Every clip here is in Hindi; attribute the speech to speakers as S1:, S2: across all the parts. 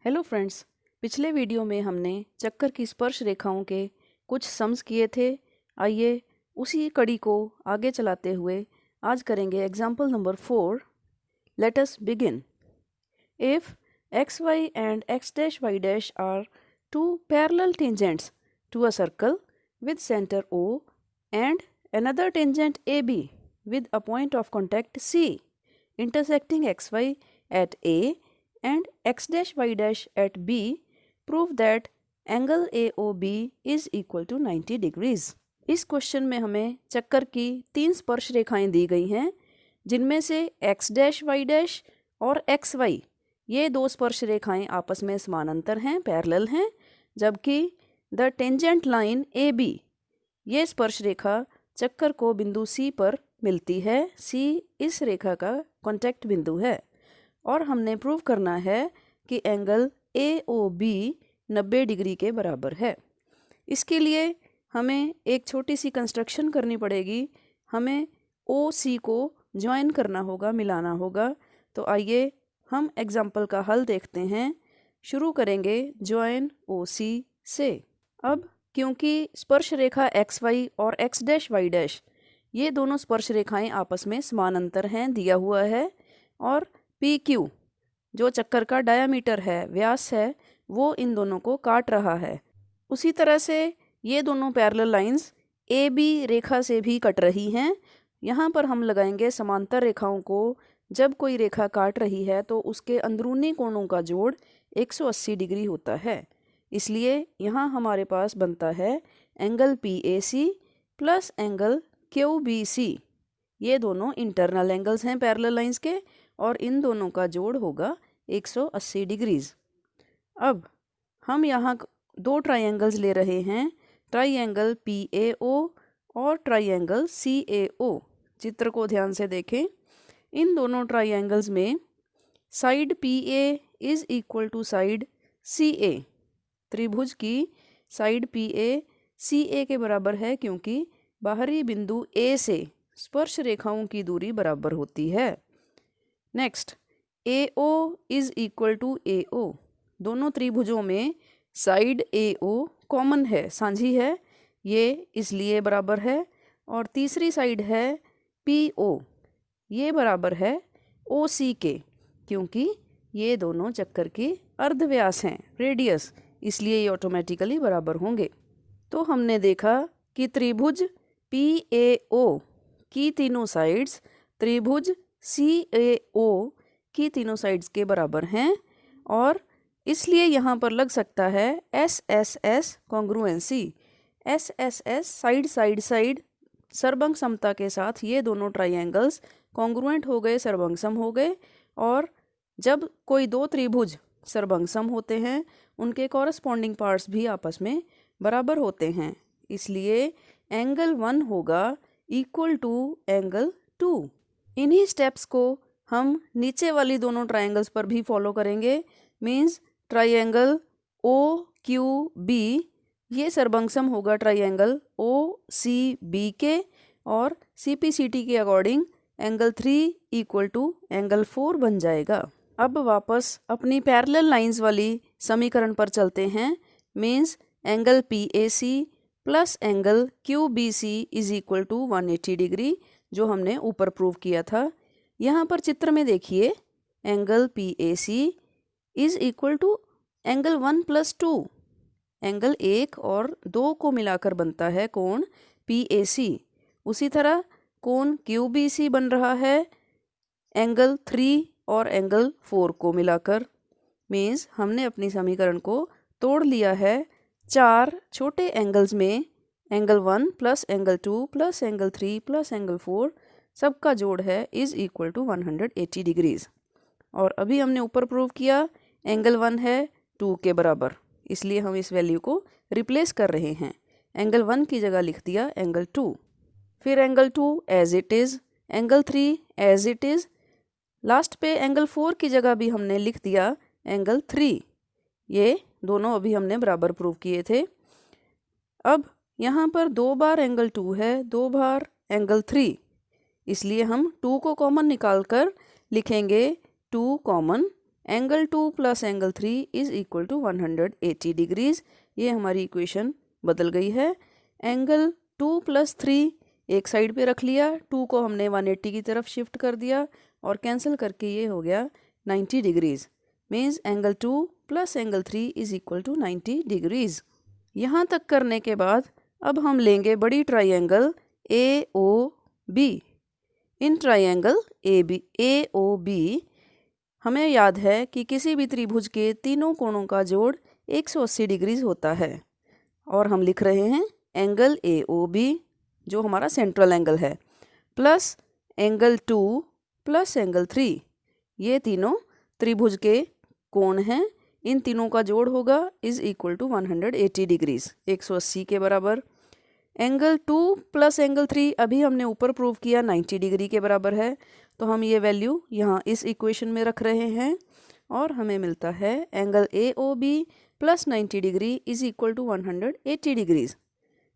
S1: हेलो फ्रेंड्स, पिछले वीडियो में हमने चक्कर की स्पर्श रेखाओं के कुछ सम्स किए थे। आइए उसी कड़ी को आगे चलाते हुए आज करेंगे example number 4। Let us begin. If X Y and X dash Y dash are two parallel tangents to a circle with center O and another tangent AB with a point of contact C intersecting xy at A and x dash y dash at B, prove that angle AOB is equal to 90 degrees। इस क्वेश्चन में हमें चक्कर की 3 स्पर्श रेखाएं दी गई हैं, जिनमें से x डैश y डैश और xy ये 2 स्पर्श रेखाएं आपस में समानांतर हैं, पैरेलल हैं, जबकि the tangent line A B ये स्पर्श रेखा चक्कर को बिंदु सी पर मिलती है। सी इस रेखा का कॉन्टैक्ट बिंदु है और हमने प्रूव करना है कि angle A O B 90 degree के बराबर है। इसके लिए हमें एक छोटी सी कंस्ट्रक्शन करनी पड़ेगी। हमें ओ सी को ज्वाइन करना होगा, मिलाना होगा। तो आइए हम एग्जाम्पल का हल देखते हैं। शुरू करेंगे ज्वाइन ओ सी से। अब क्योंकि स्पर्श रेखा एक्स वाई और एक्स डैश वाई डैश ये दोनों स्पर्श रेखाएं आपस में समानांतर हैं, दिया हुआ है, और पी क्यू जो चक्कर का डायामीटर है, व्यास है, वो इन दोनों को काट रहा है। उसी तरह से ये दोनों पैरेलल लाइंस ए बी रेखा से भी कट रही हैं। यहाँ पर हम लगाएंगे समांतर रेखाओं को। जब कोई रेखा काट रही है तो उसके अंदरूनी कोणों का जोड़ 180 डिग्री होता है। इसलिए यहाँ हमारे पास बनता है angle P A C plus angle Q B C. ये दोनों इंटरनल एंगल्स हैं पैरेलल लाइंस के, और इन दोनों का जोड़ होगा 180 डिग्रीज। अब हम यहाँ 2 ट्राइंगल्स ले रहे हैं, ट्राइंगल पी ए ओ और ट्राइंगल सी ए ओ। चित्र को ध्यान से देखें। इन दोनों ट्राइंगल्स में side P A is equal to side C A. त्रिभुज की साइड पी ए सी ए के बराबर है, क्योंकि बाहरी बिंदु ए से स्पर्श रेखाओं की दूरी बराबर होती है। Next, A O is equal to A O. दोनों त्रिभुजों में साइड ए ओ कॉमन है, साझी है, ये इसलिए बराबर है। और तीसरी साइड है पी ओ, ये बराबर है ओ सी के, क्योंकि ये दोनों चक्कर की अर्धव्यास हैं, रेडियस, इसलिए ये ऑटोमेटिकली बराबर होंगे। तो हमने देखा कि त्रिभुज पी ए ओ की तीनों साइड्स त्रिभुज सी ए ओ की तीनों साइड्स के बराबर हैं, और इसलिए यहाँ पर लग सकता है S S S congruency. S S S side side side सर्वंग समता के साथ ये दोनों ट्राइंगल्स कॉन्ग्रुएंट हो गए, सर्वंगसम हो गए। और जब कोई 2 त्रिभुज सर्वंगसम होते हैं, उनके कॉरस्पॉन्डिंग पार्ट्स भी आपस में बराबर होते हैं, इसलिए एंगल 1 होगा इक्वल टू एंगल 2। इन्हीं स्टेप्स को हम नीचे वाली दोनों ट्राइंगल्स पर भी फॉलो करेंगे। Means triangle O Q B ये सर्वंगसम होगा ट्राइंगल ओ सी बी के, और सी पी सी टी के according angle 3 equal to angle 4 बन जाएगा। अब वापस अपनी पैरेलल लाइंस वाली समीकरण पर चलते हैं। Means angle P A C plus angle Q B C is equal to 180 degree, जो हमने ऊपर प्रूव किया था। यहाँ पर चित्र में देखिए, angle P A C is equal to angle 1 + 2। Angle 1 और 2 को मिलाकर बनता है कोण पी ए सी। उसी तरह कोण क्यू बी सी बन रहा है एंगल 3 और एंगल 4 को मिलाकर। मीन्स हमने अपनी समीकरण को तोड़ लिया है 4 छोटे एंगल्स में। Angle 1 plus angle 2 plus angle 3 plus angle 4 सबका जोड़ है इज इक्वल टू 180 डिग्रीज। और अभी हमने ऊपर प्रूव किया एंगल 1 है 2 के बराबर, इसलिए हम इस वैल्यू को रिप्लेस कर रहे हैं। एंगल 1 की जगह लिख दिया एंगल 2, फिर angle 2 as it is, angle 3 as it is, last पे एंगल 4 की जगह भी हमने लिख दिया एंगल 3। ये दोनों अभी हमने बराबर प्रूव किए थे। अब यहाँ पर 2 बार एंगल 2 है, 2 बार एंगल 3, इसलिए हम 2 को कॉमन निकाल कर लिखेंगे 2 common angle 2 plus angle 3 is equal to 180 degrees. ये हमारी इक्वेशन बदल गई है। एंगल 2 प्लस 3 एक साइड पे रख लिया, 2 को हमने 180 की तरफ शिफ्ट कर दिया और कैंसिल करके ये हो गया 90 degrees. Means angle 2 plus angle 3 is equal to 90 degrees. यहाँ तक करने के बाद अब हम लेंगे बड़ी triangle AOB। In triangle AOB हमें याद है कि किसी भी त्रिभुज के तीनों कोणों का जोड़ 180 डिग्रीज होता है और हम लिख रहे हैं एंगल AOB जो हमारा सेंट्रल एंगल है प्लस एंगल 2 प्लस एंगल 3, ये तीनों त्रिभुज के कोण हैं। इन तीनों का जोड़ होगा इज इक्वल टू 180 डिग्रीज, 180 के बराबर। एंगल 2 प्लस एंगल 3 अभी हमने ऊपर प्रूव किया 90 डिग्री के बराबर है, तो हम ये वैल्यू यहाँ इस इक्वेशन में रख रहे हैं और हमें मिलता है angle AOB plus 90 degree is equal to 180 degrees.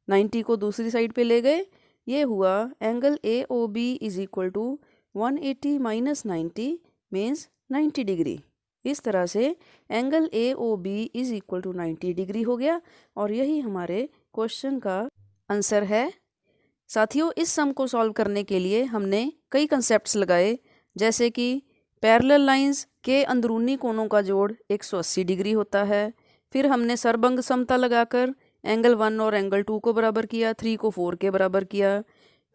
S1: 90 को दूसरी साइड पे ले गए, ये हुआ angle AOB is equal to 180 minus 90 means 90 degree. इस तरह से angle AOB is equal to 90 degree हो गया और यही हमारे क्वेश्चन का आंसर है। साथियों, इस सम को सॉल्व करने के लिए हमने कई कंसेप्ट्स लगाए, जैसे कि पैरेलल लाइंस के अंदरूनी कोणों का जोड़ 180 डिग्री होता है। फिर हमने सरबंग समता लगाकर एंगल 1 और एंगल 2 को बराबर किया, 3 को 4 के बराबर किया।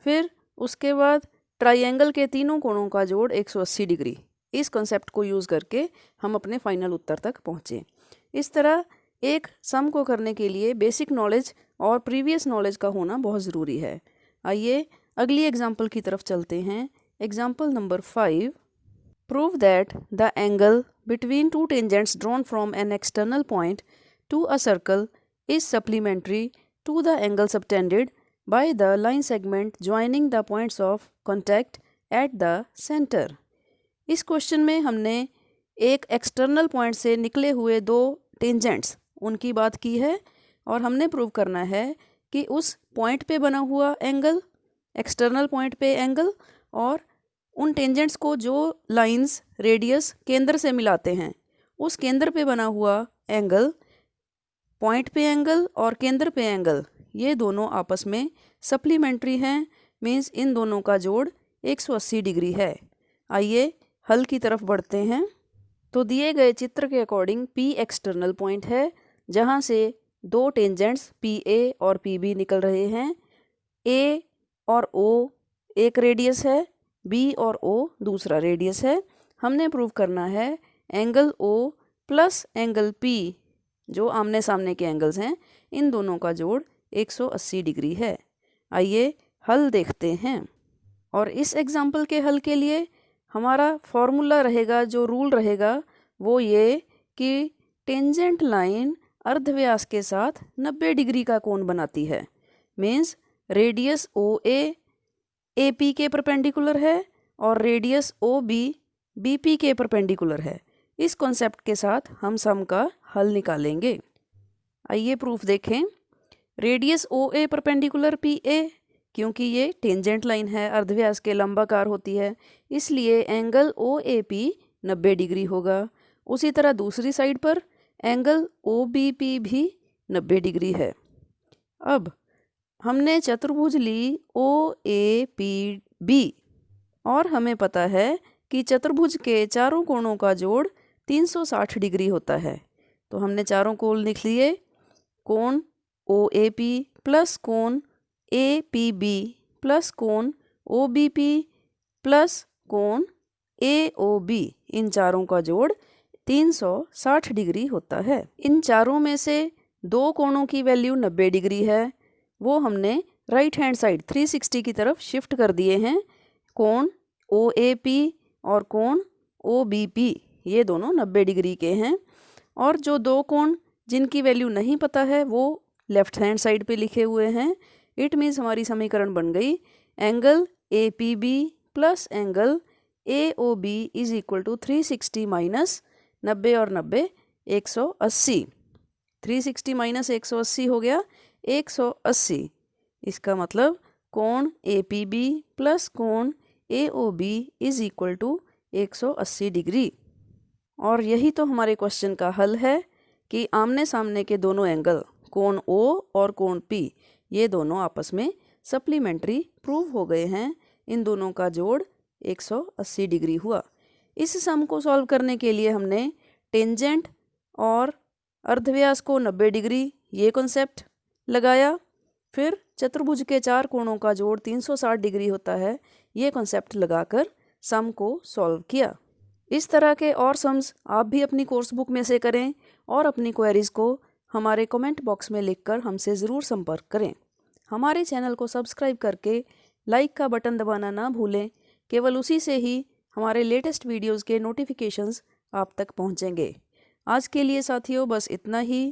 S1: फिर उसके बाद ट्राइंगल के तीनों कोणों का जोड़ 180 डिग्री। इस कंसेप्ट को यूज़ करके हम अपने फाइनल उत्तर तक पहुँचे। इस तरह एक सम को करने के लिए बेसिक नॉलेज और प्रीवियस नॉलेज का होना बहुत ज़रूरी है। आइए अगली एग्जाम्पल की तरफ चलते हैं। Example number 5, prove that the angle between two tangents drawn from an external point to a circle is supplementary to the angle subtended by the line segment joining the points of contact at the centre. इस क्वेश्चन में हमने एक एक्सटर्नल पॉइंट से निकले हुए दो टेंजेंट्स उनकी बात की है और हमने प्रूव करना है कि उस पॉइंट पे बना हुआ एंगल, एक्सटर्नल पॉइंट पे एंगल, और उन टेंजेंट्स को जो लाइंस रेडियस केंद्र से मिलाते हैं उस केंद्र पे बना हुआ एंगल, पॉइंट पे एंगल और केंद्र पे एंगल, ये दोनों आपस में सप्लीमेंट्री हैं। मीन्स इन दोनों का जोड़ 180 डिग्री है। आइए हल की तरफ बढ़ते हैं। तो दिए गए चित्र के अकॉर्डिंग P एक्सटर्नल पॉइंट है जहाँ से दो टेंजेंट्स PA और PB निकल रहे हैं। A और O एक रेडियस है, B और O दूसरा रेडियस है। हमने प्रूव करना है angle O plus angle P जो आमने सामने के एंगल्स हैं, इन दोनों का जोड़ 180 डिग्री है। आइए हल देखते हैं। और इस एग्जाम्पल के हल के लिए हमारा फॉर्मूला रहेगा, जो रूल रहेगा वो ये कि टेंजेंट लाइन अर्धव्यास के साथ 90 डिग्री का कोण बनाती है। मीन्स रेडियस OA AP के परपेंडिकुलर है और रेडियस OB BP के परपेंडिकुलर है। इस कॉन्सेप्ट के साथ हम सम का हल निकालेंगे। आइए प्रूफ देखें। रेडियस OA परपेंडिकुलर PA, क्योंकि ये टेंजेंट लाइन है, अर्धव्यास के लंबाकार होती है, इसलिए एंगल OAP 90 डिग्री होगा। उसी तरह दूसरी साइड पर एंगल OBP भी 90 डिग्री है। अब हमने चतुर्भुज ली OAPB और हमें पता है कि चतुर्भुज के चारों कोणों का जोड़ 360 डिग्री होता है। तो हमने चारों कोण लिख लिए, कोण OAP प्लस कोण APB प्लस कोण OBP प्लस कोण AOB, इन चारों का जोड़ 360 डिग्री होता है। इन चारों में से दो कोणों की वैल्यू 90 डिग्री है, वो हमने राइट हैंड साइड 360 की तरफ शिफ्ट कर दिए हैं। कोण OAP और कोण OBP ये दोनों 90 डिग्री के हैं। और जो दो कोण जिनकी वैल्यू नहीं पता है वो लेफ्ट हैंड साइड पे लिखे हुए हैं। इट मीन्स हमारी समीकरण बन गई angle APB plus angle AOB is equal to 360 minus 90 और 90 180। 360 माइनस 180 हो गया 180। इसका मतलब कोण APB प्लस कोण AOB is equal to 180 degree. और यही तो हमारे क्वेश्चन का हल है कि आमने सामने के दोनों एंगल कोण O और कोण P ये दोनों आपस में सप्लीमेंट्री प्रूव हो गए हैं। इन दोनों का जोड़ 180 डिग्री हुआ। इस सम को सॉल्व करने के लिए हमने टेंजेंट और अर्धव्यास को 90 डिग्री ये कॉन्सेप्ट लगाया। फिर चतुर्भुज के चार कोणों का जोड़ 360 डिग्री होता है ये कॉन्सेप्ट लगाकर सम को सॉल्व किया। इस तरह के और सम्स आप भी अपनी कोर्स बुक में से करें और अपनी क्वेरीज को हमारे कमेंट बॉक्स में लिखकर हमसे ज़रूर संपर्क करें। हमारे चैनल को सब्सक्राइब करके लाइक का बटन दबाना ना भूलें। केवल उसी से ही हमारे लेटेस्ट वीडियोज़ के नोटिफिकेशंस आप तक पहुंचेंगे। आज के लिए साथियों बस इतना ही।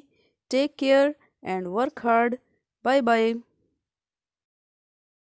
S1: Take care and work hard. Bye bye.